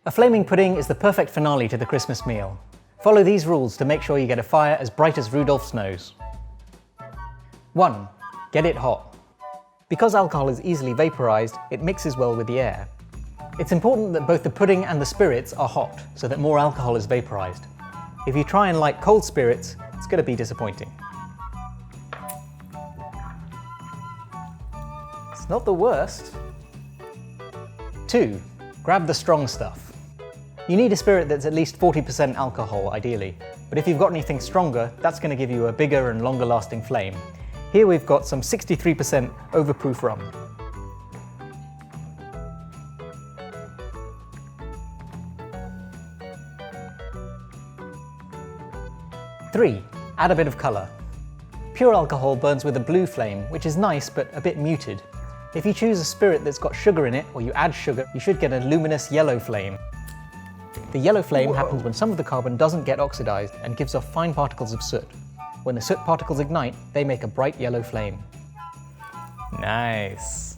A flaming pudding is the perfect finale to the Christmas meal. Follow these rules to make sure you get a fire as bright as Rudolph's nose. 1. Get it hot. Because alcohol is easily vaporized, it mixes well with the air. It's important that both the pudding and the spirits are hot, so that more alcohol is vaporized. If you try and light cold spirits, it's going to be disappointing. It's not the worst. 2. Grab the strong stuff. You need a spirit that's at least 40% alcohol, ideally, but if you've got anything stronger, that's going to give you a bigger and longer lasting flame. Here we've got some 63% overproof rum. 3. Add a bit of colour. Pure alcohol burns with a blue flame, which is nice but a bit muted. If you choose a spirit that's got sugar in it, or you add sugar, you should get a luminous yellow flame. The yellow flame happens when some of the carbon doesn't get oxidized and gives off fine particles of soot. When the soot particles ignite, they make a bright yellow flame. Nice!